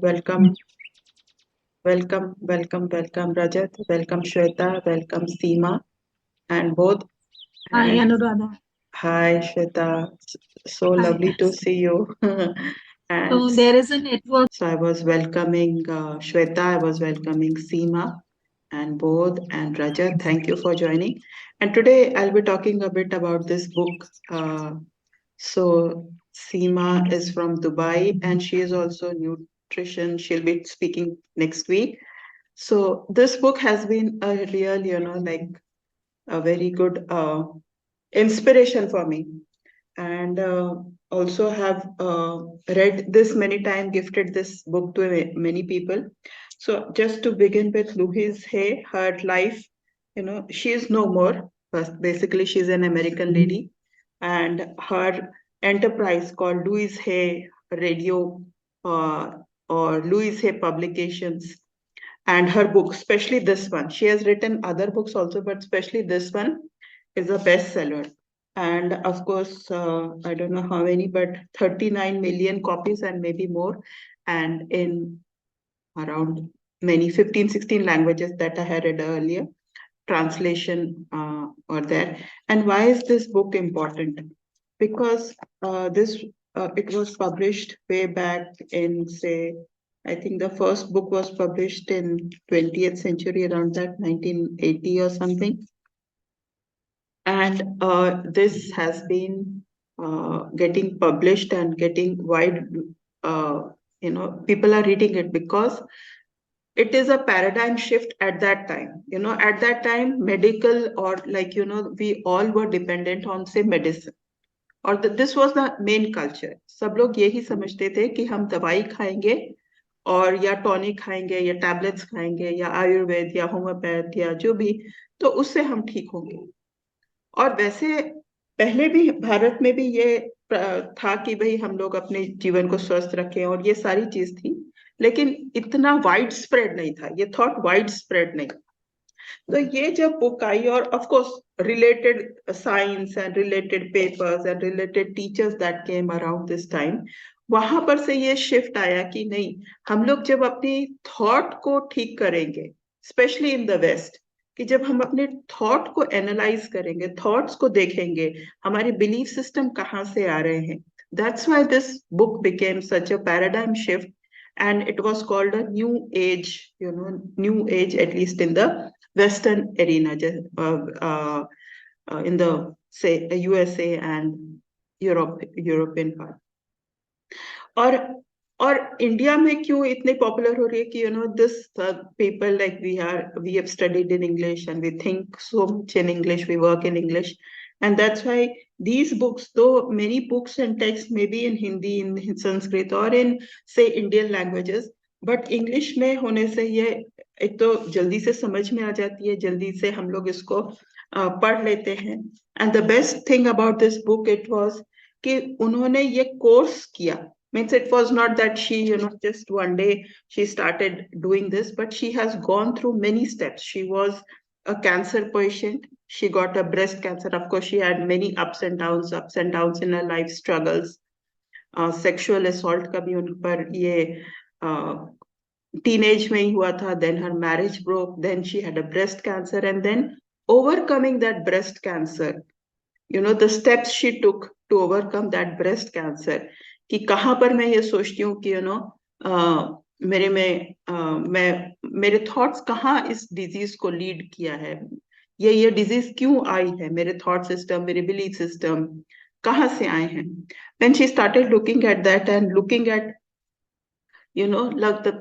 Welcome, welcome, Rajat. Welcome, Shweta. Welcome, Seema, and both. Hi, And Anuradha. hi, Shweta. So Hi. lovely to see you. And So there is a network. so I was welcoming Shweta. I was welcoming Seema, and both, and Rajat. Thank you for joining. And today I'll be talking a bit about this book. So Seema is from Dubai, and she is also nutrition. She'll be speaking next week. So this book has been a real, like a very good inspiration for me, and also have read this many times, gifted this book to many people. So just to begin with, Louise Hay, her life, she is no more. But basically, she's an American lady, and her enterprise called Louise Hay Radio, uh, or Louise Hay Publications, and her book, especially this one. She has written other books also, but especially this one is a bestseller. And of course, I don't know how many, but 39 million copies and maybe more. And in around many 15, 16 languages that I had read earlier, translation or there. And why is this book important? Because this it was published way back in, say, I think the first book was published in 20th century, around that 1980 or something. And this has been getting published and getting wide, uh, people are reading it because it is a paradigm shift at that time. At that time, medical, or like, we all were dependent on, say, medicine. और this was the main culture. सब लोग यही समझते थे कि हम दवाई खाएंगे और या टॉनिक खाएंगे या टैबलेट्स खाएंगे या आयुर्वेद या होम्योपैथ या जो भी, तो उससे हम ठीक होंगे. और वैसे पहले भी भारत में भी ये था कि भाई हम लोग अपने जीवन को स्वस्थ रखें, और ये सारी चीज थी. लेकिन इतना वाइड स्प्रेड नहीं था, ये थॉट वाइड स्प्रेड नहीं. तो ये जब बुक आई, और of course related science and related papers and related teachers that came around this time, वहां पर से ये शिफ्ट आया कि नहीं, हम लोग जब अपनी थॉट को ठीक करेंगे, स्पेशली इन द वेस्ट, कि जब हम अपने थॉट को एनालाइज करेंगे, थॉट्स को देखेंगे, हमारे बिलीफ सिस्टम कहाँ से आ रहे हैं. That's why this book became such a paradigm shift, and it was called a new age, new age, at least in the western arena, in the, say, USA and European part. और और India में क्यों इतने popular हो रही है कि this people, like we have studied in English and we think so much in English, we work in English, and that's why these books, though many books and texts may be in Hindi, in Sanskrit, or in, say, Indian languages, but English में होने से ये एक तो जल्दी से समझ में आ जाती है, जल्दी से हम लोग इसको पढ़ लेते हैं. And the best thing about this book it was कि उन्होंने ये कोर्स किया. Means it was not that she, just one day she started doing this, but she has gone through many steps. She was a cancer patient. She got a breast cancer. Of course, she had many ups and downs in her life struggles. Sexual assault का भी उन पर ये teenage में ही हुआ था. Then her marriage broke. Then she had a breast cancer, and then overcoming that breast cancer, the steps she took to overcome that breast cancer, कि कहाँ पर मैं ये सोचती हूँ कि मेरे में मेरे थॉट्स कहाँ इस डिजीज को लीड किया है, ये डिजीज क्यों आई है, मेरे थॉट सिस्टम, मेरे बिलीफ सिस्टम कहाँ से आए हैं. When she started looking at that and looking at, like the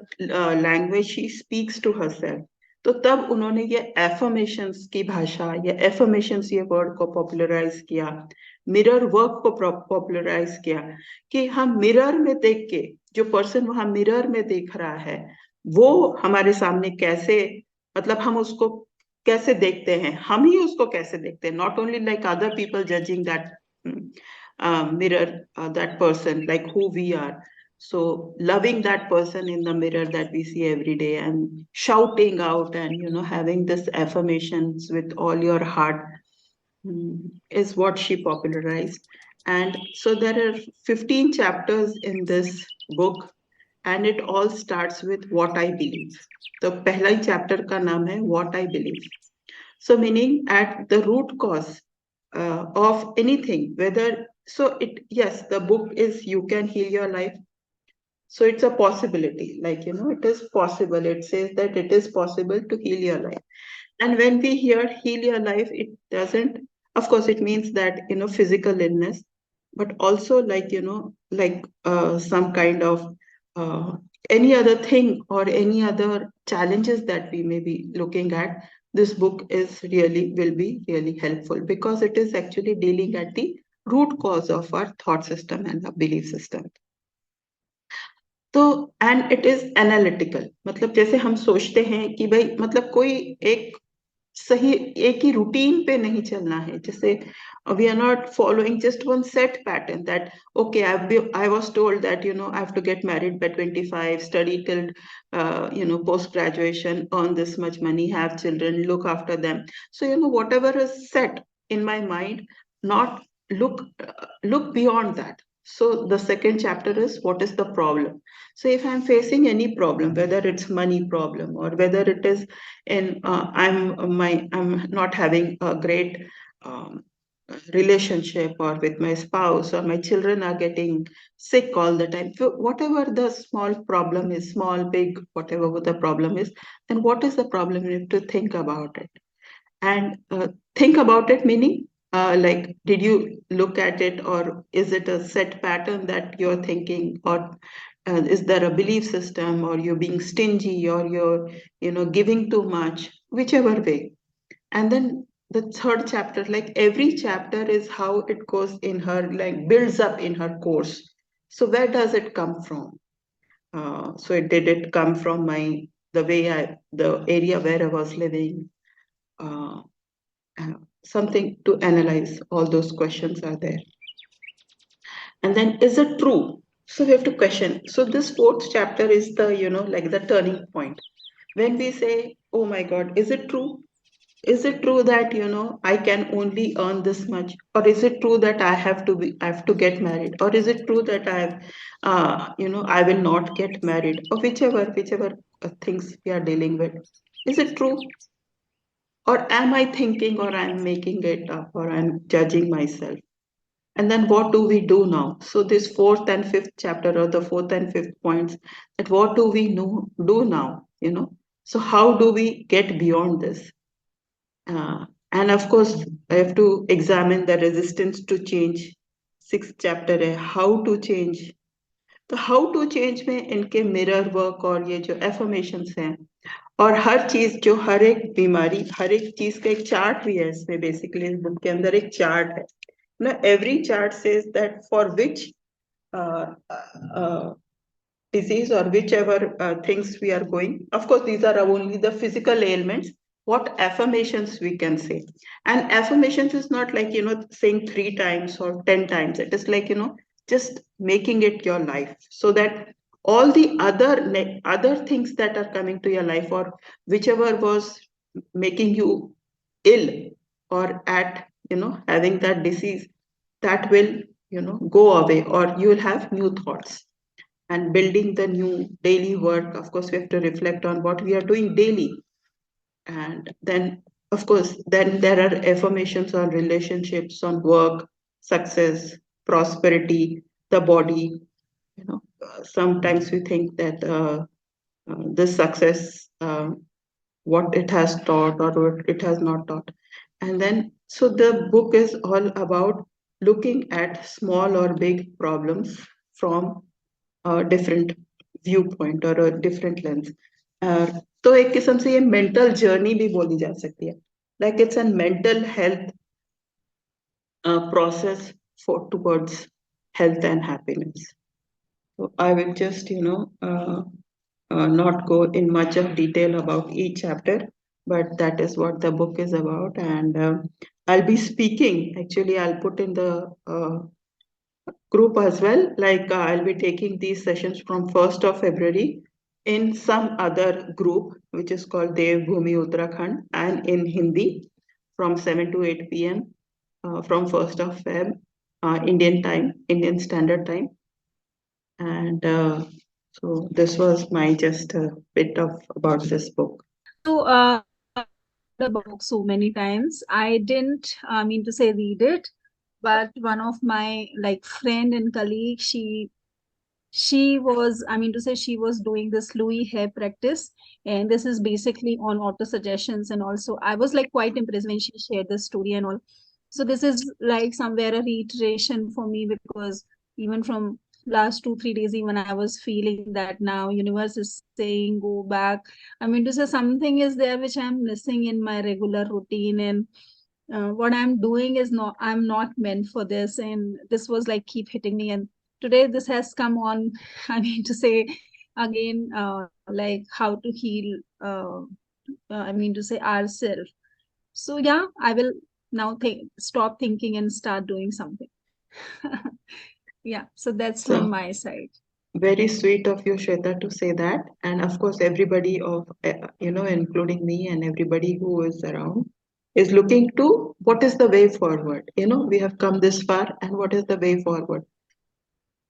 language she speaks to herself, तो तब उन्होंने ये एफर्मेशंस की भाषा, ये एफर्मेशंस, ये वर्ड को पॉपुलराइज किया, मिरर वर्क को पॉपुलराइज किया, कि हम मिरर में देख के, जो पर्सन वहां मिरर में देख रहा है, वो हमारे सामने कैसे, मतलब हम उसको कैसे देखते हैं, हम ही उसको कैसे देखते हैं, not only like other people judging that mirror, that person, like who we are. So loving that person in the mirror that we see every day, and shouting out, and having this affirmations with all your heart, is what she popularized. And so there are 15 chapters in this book, and it all starts with what I believe. तो पहला ही chapter का नाम है What I Believe. So meaning at the root cause of anything, whether so it yes, the book is You Can Heal Your Life. So it's a possibility, like it is possible. It says that it is possible to heal your life. And when we hear heal your life, it doesn't, of course, it means that, physical illness, but also like, some kind of uh, any other thing or any other challenges that we may be looking at. This book will be really helpful because it is actually dealing at the root cause of our thought system and our belief system. तो and it is analytical, मतलब जैसे हम सोचते हैं कि भाई मतलब कोई एक सही एक ही रूटीन पे नहीं चलना है, जैसे we are not following just one set pattern that okay I was told that I have to get married by 25, study till post graduation, earn this much money, have children, look after them. So whatever is set in my mind, not look beyond that. So the second chapter is what is the problem. So if I'm facing any problem, whether it's money problem or whether it is in I'm not having a great um, relationship, or with my spouse, or my children are getting sick all the time, so whatever the small problem is, small, big, whatever the problem is, then what is the problem? You have to think about it. And think about it meaning, like, did you look at it, or is it a set pattern that you're thinking, or is there a belief system, or you're being stingy, or you're giving too much, whichever way. And then the third chapter, like every chapter is how it goes in her, like builds up in her course. So where does it come from? So did it come from the area where I was living? uh, Something to analyze. All those questions are there. And then, is it true? So we have to question. So this fourth chapter is the, like the turning point. When we say, oh my God, is it true? Is it true that, I can only earn this much? Or is it true that I have to get married? Or is it true that I will not get married? Or whichever things we are dealing with. Is it true? Or am I thinking, or I'm making it up, or I'm judging myself? And then what do we do now? So this fourth and fifth chapter, or the fourth and fifth points, that what do we do now? So how do we get beyond this? And of course, I have to examine the resistance to change. Sixth chapter है how to change. तो how to change में इनके mirror work और ये जो affirmations हैं, और हर चीज जो हर एक बीमारी, हर एक चीज का एक चार्ट भी है इसमें, बेसिकली इस बुक के अंदर एक चार्ट है ना. Every chart says that for which disease, or whichever things we are going. Of course, these are only the physical ailments. What affirmations we can say? And affirmations is not like, saying 3 times or 10 times. It is like, just making it your life, so that all the other things that are coming to your life, or whichever was making you ill, or at, having that disease, that will, go away, or you will have new thoughts. And building the new daily work, of course we have to reflect on what we are doing daily. And then of course then there are affirmations on relationships, on work, success, prosperity, the body. Sometimes we think that this success, what it has taught or what it has not taught. And then so the book is all about looking at small or big problems from a different viewpoint or a different lens. तो एक किस्म से ये mental journey भी बोली जा सकती है, like it's a mental health process for towards health and happiness. So I will just not go in much of detail about each chapter, but that is what the book is about. And I'll be speaking. Actually, I'll put in the group as well. Like I'll be taking these sessions from 1st of February in some other group, which is called Dev Bhumi Uttarakhand, and in Hindi from 7 to 8 p.m. From 1st of Feb, Indian time, Indian Standard Time. And So this was my just a bit of about this book. So, I heard about book so many times. I didn't mean to say read it, but one of my like friend and colleague, she was, I mean to say, she was doing this Louis hair practice, and this is basically on auto suggestions. And also, I was like quite impressed when she shared the story and all. So this is like somewhere a reiteration for me, because even from last 2 3 days, even I was feeling that now universe is saying go back. I mean to say something is there which I'm missing in my regular routine, and what I'm doing is not, I'm not meant for this, and this was like keep hitting me. And today this has come on, I mean to say again, like how to heal, I mean to say ourselves. So yeah, I will now think, stop thinking and start doing something. Yeah, so that's from So my side. very sweet of you, Shweta, to say that. And of course, everybody of including me and everybody who is around, is looking to what is the way forward. We have come this far, and what is the way forward?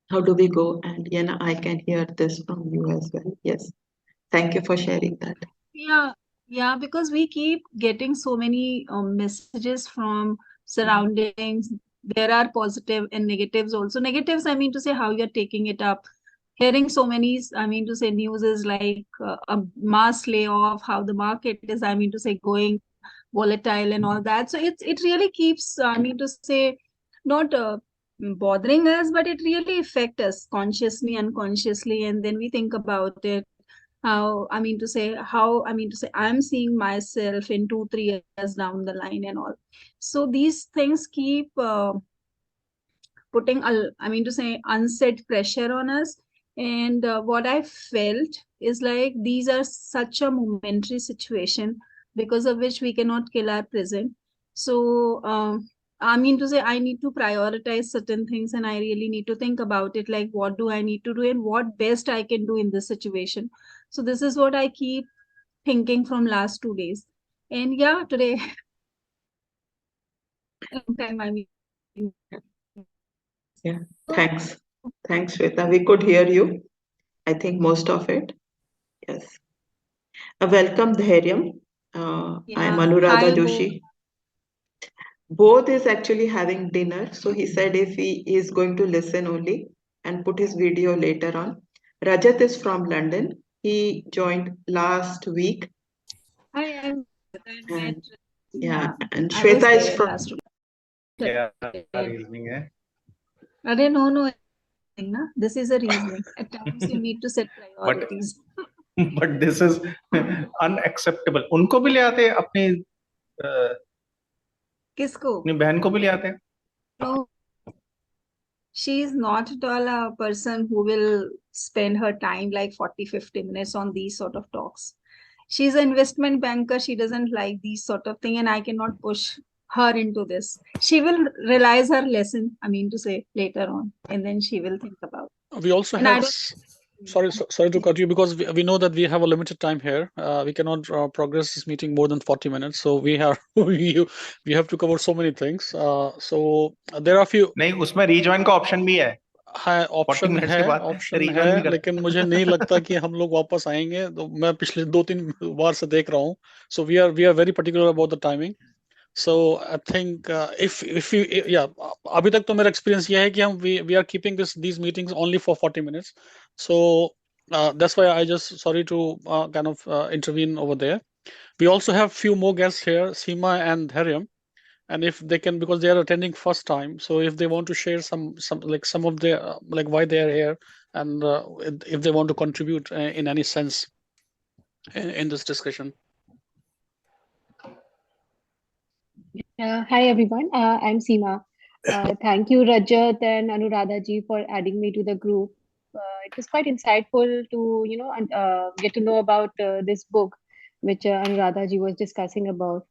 How do we go? And I can hear this from you as well. Yes, thank you for sharing that. Yeah, yeah, because we keep getting so many messages from surroundings. There are positive and negatives also. Negatives, I mean to say, how you're taking it up. Hearing so many, I mean to say, news is like a mass layoff, how the market is, I mean to say, going volatile and all that. So it really keeps, I mean to say, not bothering us, but it really affects us consciously, unconsciously, and then we think about it, how I mean to say I'm seeing myself in 2 3 years down the line and all. So these things keep putting I mean to say unsaid pressure on us. And what I felt is like these are such a momentary situation, because of which we cannot kill our present. So I mean to say I need to prioritize certain things, and I really need to think about it, like what do I need to do and what best I can do in this situation. So this is what I keep thinking from last 2 days. And yeah, today long time, I mean, Yeah, thanks. Thanks, Shweta. We could hear you. I think most of it. Yes. Welcome, Dhairyam. I am yeah, Anuradha hi Bo. Joshi. Both is actually having dinner, so he said if he is going to listen only and put his video later on. Rajat is from London. He joined last week, Hi, I'm I met. and yeah, Yeah, and I was Shweta is there from. last week. क्या Today. Reasoning है Arey, no, no, na. This is a reasoning. At times you need to set but priorities. But this is unacceptable उनको भी ले आते हैं किसको? अपनी बहन को भी ले आते हैं No, she is not at all a person who will spend her time like 40 50 minutes on these sort of talks. She's an investment banker. She doesn't like these sort of thing, and I cannot push her into this. She will realize her lesson, I mean to say, later on, and then she will think about. We also And I have, don't. sorry to cut you, because we know that we have a limited time here. We cannot progress this meeting more than 40 minutes. So we have we have to cover so many things. So there are few नहीं उसमें rejoin का option भी है है 40 minutes के बाद option है, rejoin भी कर लेकिन मुझे नहीं लगता कि हम लोग वापस आएंगे। तो मैं पिछले 2 3 बार से देख रहा हूँ। So we are very particular about the timing. So I think if you या अभी तक तो मेरा एक्सपीरियंस ये है कि हम we are keeping these meetings only for 40 minutes. So that's why I just sorry to kind of intervene over there. We also have few more guests here, Seema and Dharyam, and if they can, because they are attending first time, so if they want to share some of their like why they are here, and if they want to contribute in any sense in this discussion. Hi everyone, I'm Seema. Thank you Rajat and Anuradha ji for adding me to the group. It was quite insightful to get to know about this book which Anuradha ji was discussing about.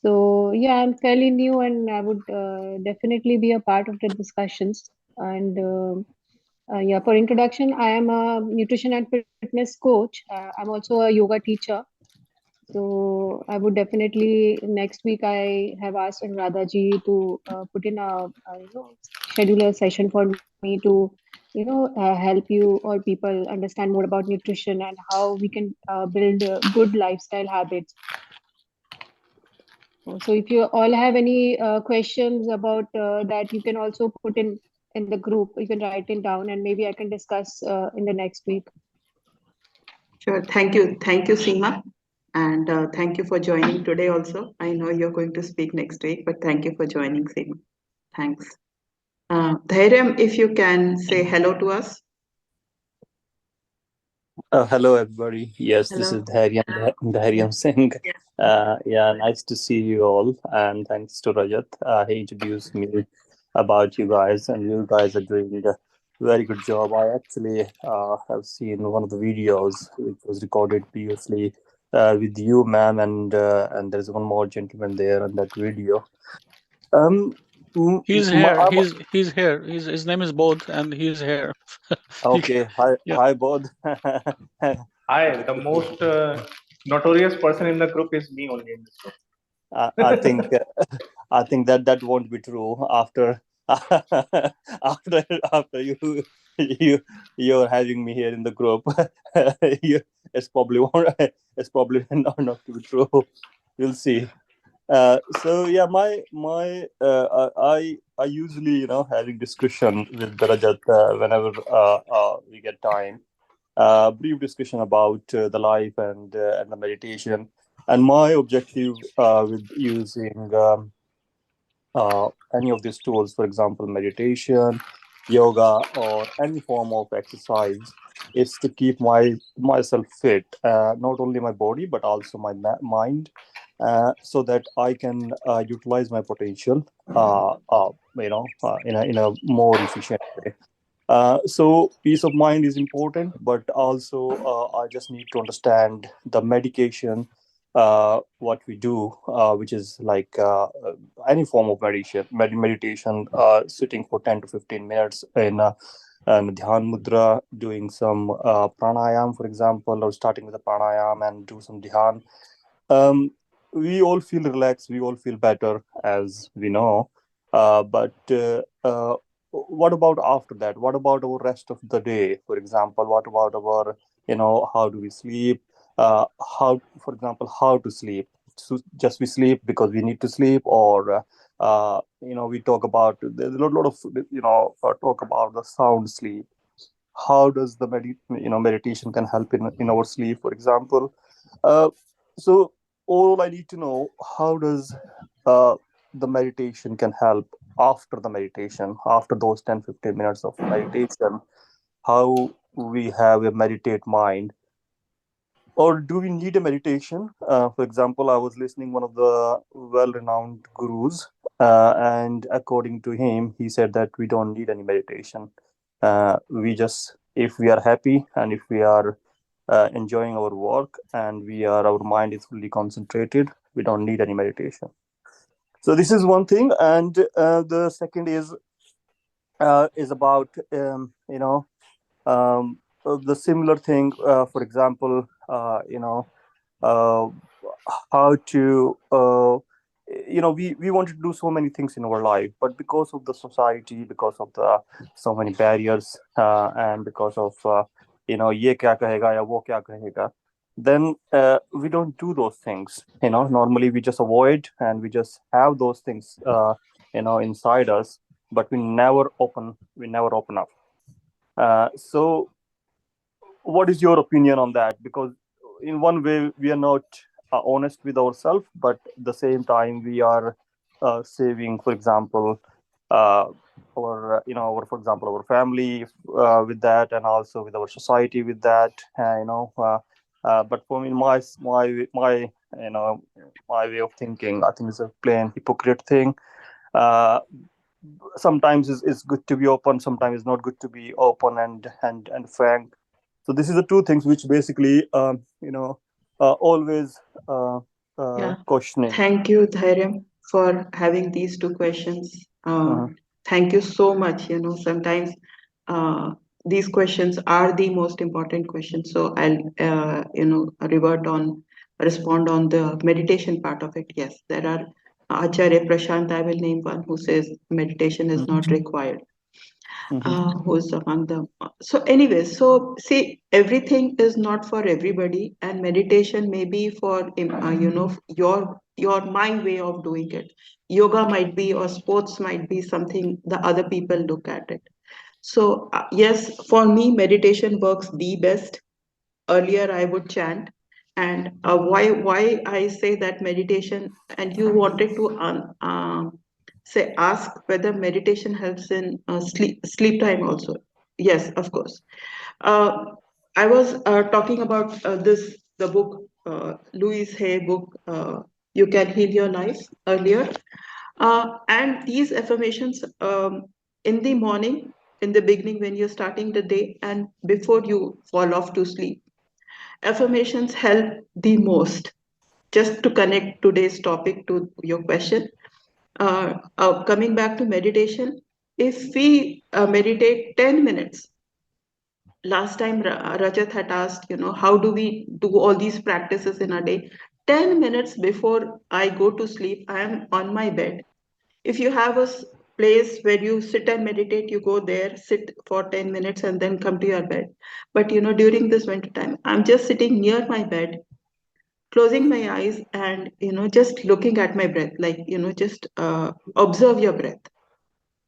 So yeah, I'm fairly new and I would definitely be a part of the discussions. And yeah, for introduction, I am a nutrition and fitness coach. I'm also a yoga teacher. So I would definitely next week I have asked Anuradha ji to put in a schedule a session for me to help you or people understand more about nutrition and how we can build good lifestyle habits. So if you all have any questions about that, you can also put in the group. You can write it down, and maybe I can discuss in the next week. Sure. Thank you, Seema. And thank you for joining today also. I know you're going to speak next week, but thank you for joining, Seema. Thanks. Dhairyam, if you can say hello to us. Hello, everybody. Yes, this Hello. is Dhairyam Singh. Yeah, nice to see you all, and thanks to Rajat. He introduced me about you guys, and you guys are doing a very good job. I actually have seen one of the videos which was recorded previously with you, ma'am, and there's one more gentleman there on that video. Um, m- He's m- here. m- He's here. His name is Bodh, and he's here. okay, hi, Yeah. hi, both. The most notorious person in the group is me only in this group. I think I think that won't be true after after you're having me here in the group. you, it's probably it's probably not to be true. We'll see. So yeah, I usually having discussion with Rajat whenever we get time. Brief discussion about the life and the meditation. And my objective with using any of these tools, for example, meditation, yoga, or any form of exercise, is to keep myself fit, not only my body but also my mind, so that I can utilize my potential, in a more efficient way. So peace of mind is important, but also I just need to understand the medication, what we do, which is like any form of meditation, sitting for 10 to 15 minutes in dhyan mudra, doing some pranayam, for example, or starting with a pranayam and do some dhyan. um, we all feel relaxed, we all feel better, as we know. But what about after that? What about our rest of the day? For example, what about our, how do we sleep? How, for example, how to sleep? So just we sleep because we need to sleep, or we talk about, there's a lot of talk about the sound sleep. How does the meditation can help in our sleep, for example? Uh, so all I need to know, how does uh, the meditation can help after the meditation, after those 10-15 minutes of meditation, how we have a meditate mind, or do we need a meditation? For example, I was listening one of the well-renowned gurus, and according to him, he said that we don't need any meditation. We just, if we are happy and if we are enjoying our work and our mind is fully concentrated, we don't need any meditation. So this is one thing, and the second is about the similar thing. For example, uh, how to we wanted to do so many things in our life, but because of the society, because of the so many barriers, and because of ye kya kahega ya wo kya kahega, then we don't do those things. Normally we just avoid, and we just have those things inside us, but we never open up. So what is your opinion on that? Because in one way we are not honest with ourselves, but at the same time we are saving, for example, our for example, our family with that, and also with our society with that. But for me, my way of thinking, I think it's a plain hypocrite thing. uh, Sometimes it's good to be open, sometimes it's not good to be open and frank. So this is the two things which basically always Yeah. questioning. Thank you, Dhairyam, for having these two questions. Mhm. Thank you so much. Sometimes uh, these questions are the most important questions. So I'll, respond on the meditation part of it. Yes, there are Acharya Prashant, I will name one, who says meditation is not required. who's among them. So anyway, so see, everything is not for everybody, and meditation may be for my way of doing it. Yoga might be, or sports might be something the other people look at it. So yes, for me, meditation works the best. Earlier, I would chant, and why I say that meditation, and you wanted to say ask whether meditation helps in sleep time also. Yes, of course. uh, I was talking about this the book, Louise Hay book, You Can Heal Your Life, earlier. And these affirmations, in the morning, in the beginning when you're starting the day and before you fall off to sleep, affirmations help the most. Just to connect today's topic to your question, coming back to meditation, if we meditate 10 minutes, last time Rajat had asked, how do we do all these practices in a day? 10 minutes before I go to sleep, I am on my bed. If you have a place where you sit and meditate, you go there, sit for 10 minutes and then come to your bed. But during this winter time, I'm just sitting near my bed, closing my eyes and just looking at my breath, like just observe your breath.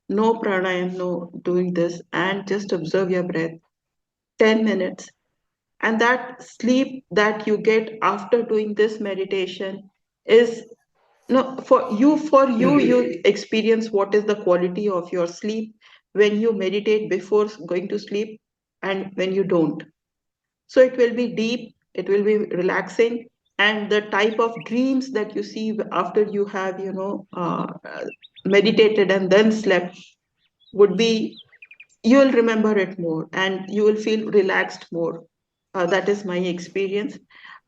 No pranayam, no doing this, and just observe your breath 10 minutes. And that sleep that you get after doing this meditation is, no, for you experience what is the quality of your sleep when you meditate before going to sleep and when you don't. So it will be deep, it will be relaxing, and the type of dreams that you see after you have, meditated and then slept would be, you will remember it more and you will feel relaxed more. That is my experience.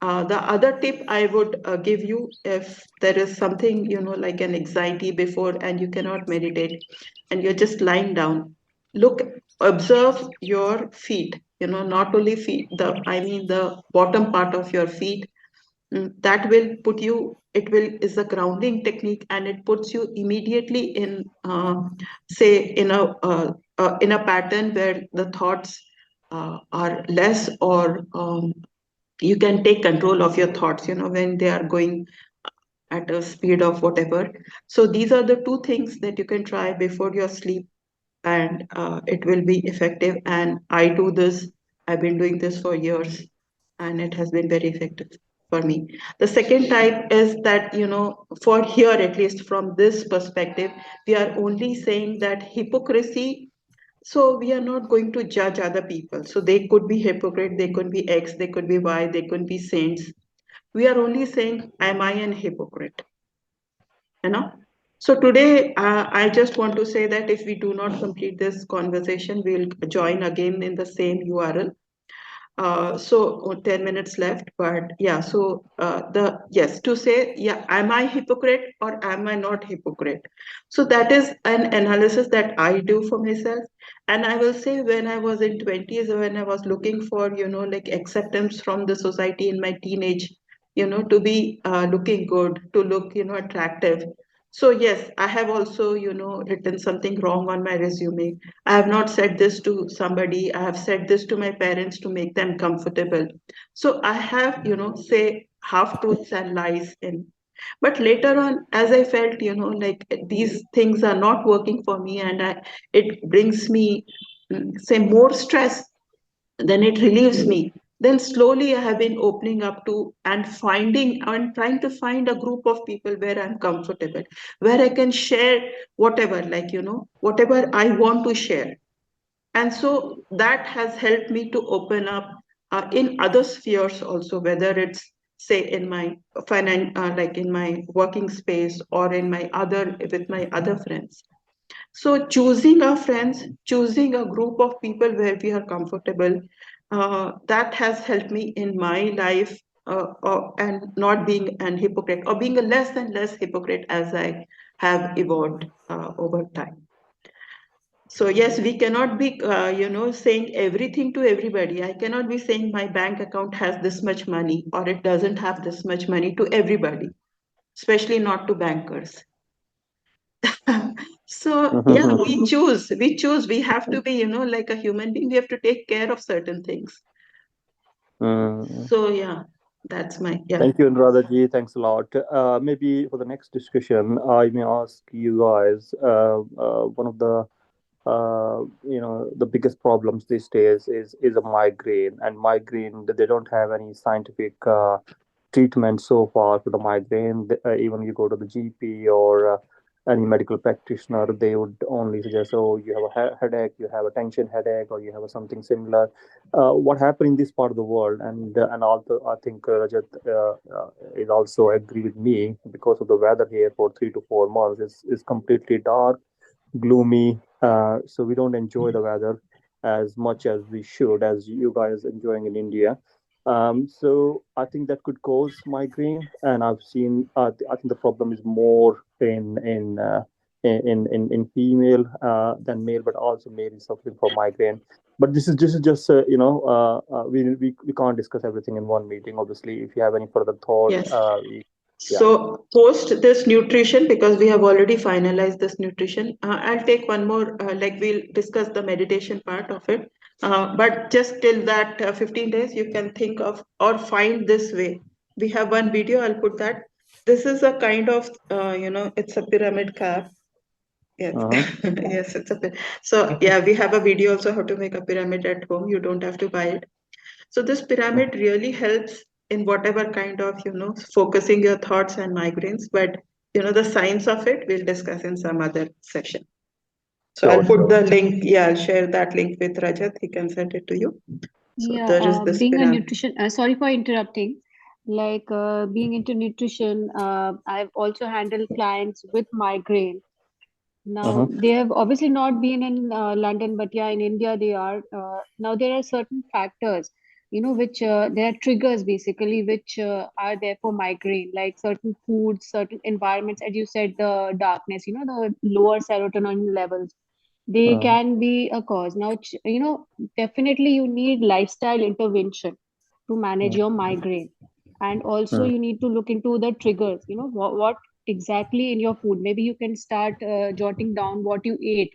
The other tip I would give you, if there is something, like an anxiety before and you cannot meditate and you're just lying down, look, observe your feet, not only feet, I mean the bottom part of your feet. That will put you, it will is a grounding technique, and it puts you immediately in, say, in a pattern where the thoughts are less, or you can take control of your thoughts when they are going at a speed of whatever. So these are the two things that you can try before your sleep, and it will be effective. And I do this, I've been doing this for years, and it has been very effective for me. The second type is that, for here, at least from this perspective, we are only saying that hypocrisy. So we are not going to judge other people. So they could be hypocrite, they could be X, they could be Y, they could be saints. We are only saying, am I an hypocrite? you know so today, I just want to say that if we do not complete this conversation, we'll join again in the same URL. So 10 minutes left, but yeah, so yes, to say, yeah, am I hypocrite or am I not hypocrite? So that is an analysis that I do for myself. And I will say, when I was in 20s, when I was looking for, like acceptance from the society in my teenage, to be looking good, to look, attractive. So yes, I have also, written something wrong on my resume. I have not said this to somebody. I have said this to my parents to make them comfortable. So I have, say half truths and lies in. But later on, as I felt, like these things are not working for me, and it brings me, say, more stress then it relieves me. Then slowly I have been opening up to and finding and trying to find a group of people where I'm comfortable, where I can share whatever, like, whatever I want to share. And so that has helped me to open up in other spheres also, whether it's, say, in my like in my working space, or in my other, with my other friends. So choosing our friends, choosing a group of people where we are comfortable, that has helped me in my life, and not being an hypocrite, or being a less and less hypocrite as I have evolved over time. So yes, we cannot be, saying everything to everybody. I cannot be saying my bank account has this much money or it doesn't have this much money to everybody, especially not to bankers. So yeah, we choose. We have to be, like a human being. We have to take care of certain things. So yeah, that's my Thank you, Anuradha ji. Thanks a lot. Maybe for the next discussion, I may ask you guys one of the the biggest problems these days is a migraine, and migraine, they don't have any scientific treatment so far for the migraine. Even you go to the GP or any medical practitioner, they would only suggest, oh, you have a headache, you have a tension headache, or you have something similar. What happened in this part of the world, and also I think Rajat is also agree with me, because of the weather here for 3 to 4 months is completely dark, gloomy. So we don't enjoy the weather as much as we should, as you guys enjoying in India. So I think that could cause migraine, and I've seen. I think the problem is more in female than male, but also male is suffering from migraine. But this is just we can't discuss everything in one meeting. Obviously, if you have any further thought, yes. yeah. So post this nutrition, because we have already finalized this nutrition, I'll take one more, like we'll discuss the meditation part of it. But just till that 15 days, you can think of or find this way. We have one video, I'll put that. This is a kind of, it's a pyramid cap. Yes, yes, it's a so yeah, we have a video also how to make a pyramid at home. You don't have to buy it. So this pyramid really helps in whatever kind of, focusing your thoughts and migraines, but the science of it we'll discuss in some other session. So I'll put the link. Yeah, I'll share that link with Rajat. He can send it to you. So Yeah, there is this being a pyramid. nutrition, sorry for interrupting. Like being into nutrition, I've also handled clients with migraine. Now, they have obviously not been in London, but yeah, in India they are. Now, there are certain factors, which there are triggers basically, which are there for migraine, like certain foods, certain environments, as you said, the darkness, the lower serotonin levels, they can be a cause. Now, definitely you need lifestyle intervention to manage your migraine. And also you need to look into the triggers, what exactly in your food. Maybe you can start jotting down what you ate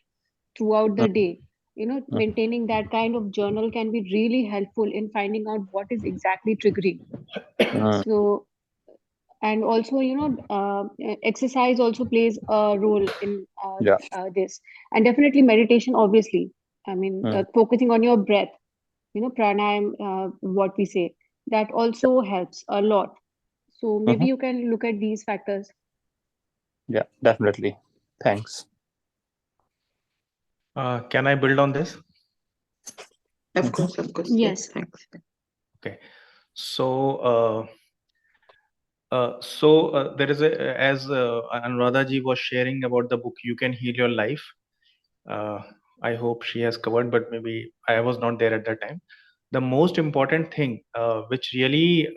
throughout the day. Maintaining that kind of journal can be really helpful in finding out what is exactly triggering. So, and also, exercise also plays a role in Yeah. this, and definitely meditation, obviously. I mean, focusing on your breath, pranayam, what we say, that also helps a lot. So maybe you can look at these factors. Yeah, definitely. Thanks. Can I build on this? Of course, of course. Yes. Thanks. Okay. So, there is as Anuradha ji was sharing about the book, You Can Heal Your Life. I hope she has covered, but maybe I was not there at that time. The most important thing which really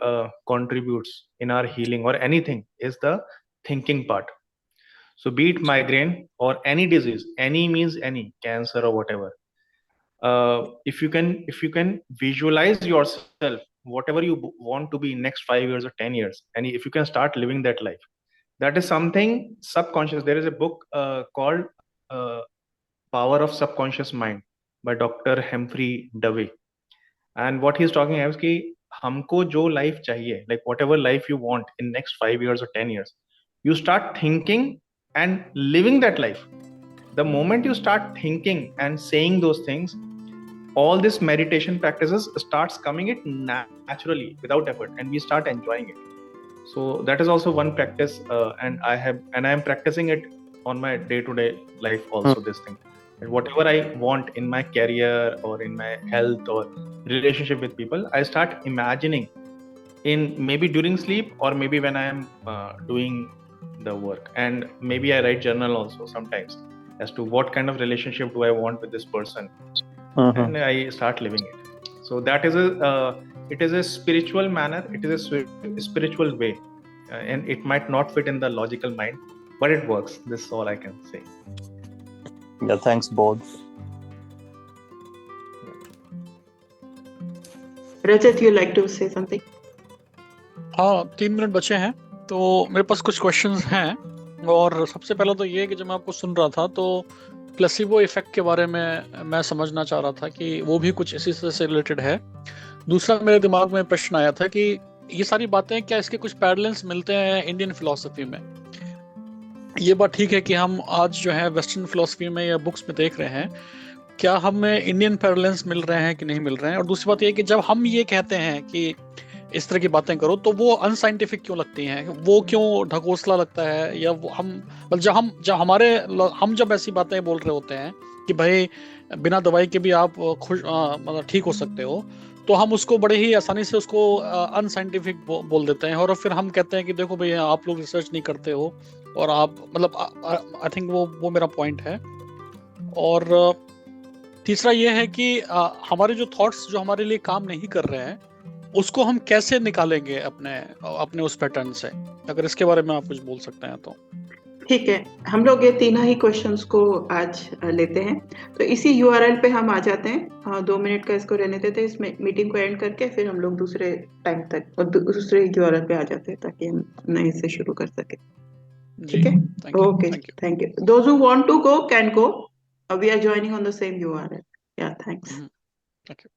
contributes in our healing or anything is the thinking part. So be it migraine or any disease, any means any, cancer or whatever. If you can visualize yourself, whatever you want to be in next 5 years or 10 years, and if you can start living that life, that is something subconscious. There is a book called Power of Subconscious Mind by Dr. Humphrey Dewey. And what he's talking is कि हमको जो life चाहिए, like whatever life you want in next 5 years or 10 years, you start thinking and living that life. The moment you start thinking and saying those things, all this meditation practices starts coming it naturally without effort, and we start enjoying it. So that is also one practice, and I am practicing it on my day-to-day life also. This thing, and whatever I want in my career or in my health or relationship with people, I start imagining in maybe during sleep or maybe when I am doing the work, and maybe I write journal also sometimes as to what kind of relationship do I want with this person, and I start living it. So that is it is a spiritual manner, it is a spiritual way, and it might not fit in the logical mind, but it works. This is all I can say. Yeah, thanks both. Rajat, you like to say something? हाँ, 3 minute बचे हैं, तो मेरे पास कुछ questions हैं, और सबसे पहला तो ये कि जब मैं आपको सुन रहा था तो प्लेसिबो इफेक्ट के बारे में मैं समझना चाह रहा था कि वो भी कुछ इसी से रिलेटेड है। दूसरा मेरे दिमाग में प्रश्न आया था कि ये सारी बातें क्या इसके कुछ पैरेलल्स मिलते हैं इंडियन फिलॉसफी में। ये बात ठीक है कि हम आज जो है वेस्टर्न फिलॉसफी में या बुक्स में देख रहे हैं, क्या हमें इंडियन पैरेलल्स मिल रहे हैं कि नहीं मिल रहे हैं। और दूसरी बात ये कि जब हम ये कहते हैं कि इस तरह की बातें करो तो वो अनसाइंटिफिक क्यों लगती हैं, वो क्यों ढकोसला लगता है, या वो हम मतलब जब जब ऐसी बातें बोल रहे होते हैं कि भाई बिना दवाई के भी आप खुश मतलब ठीक हो सकते हो, तो हम उसको बड़े ही आसानी से उसको अनसाइंटिफिक बोल देते हैं। और फिर हम कहते हैं कि देखो भैया आप लोग रिसर्च नहीं करते हो और आप मतलब आई थिंक वो मेरा पॉइंट है। और तीसरा ये है कि हमारे जो थॉट्स जो हमारे लिए काम नहीं कर रहे हैं उसको हम कैसे निकालेंगे अपने उस पैटर्न से। अगर इसके बारे में आप कुछ बोल सकते हैं तो। ठीक है, हम लोग ये तीनों ही क्वेश्चंस को आज लेते हैं। तो इसी यूआरएल पे हम आ जाते हैं। 2 मिनट का इसको रहने देते हैं, इस मीटिंग को एंड करके फिर हम लोग दूसरे टाइम तक और दूसरे यूआरएल पे आ जाते हैं ताकि हम नए से शुरू कर सके। ठीक है, okay, thank you. Those who want to go can go, we are joining on the same URL. या थैंक्स। Thank you.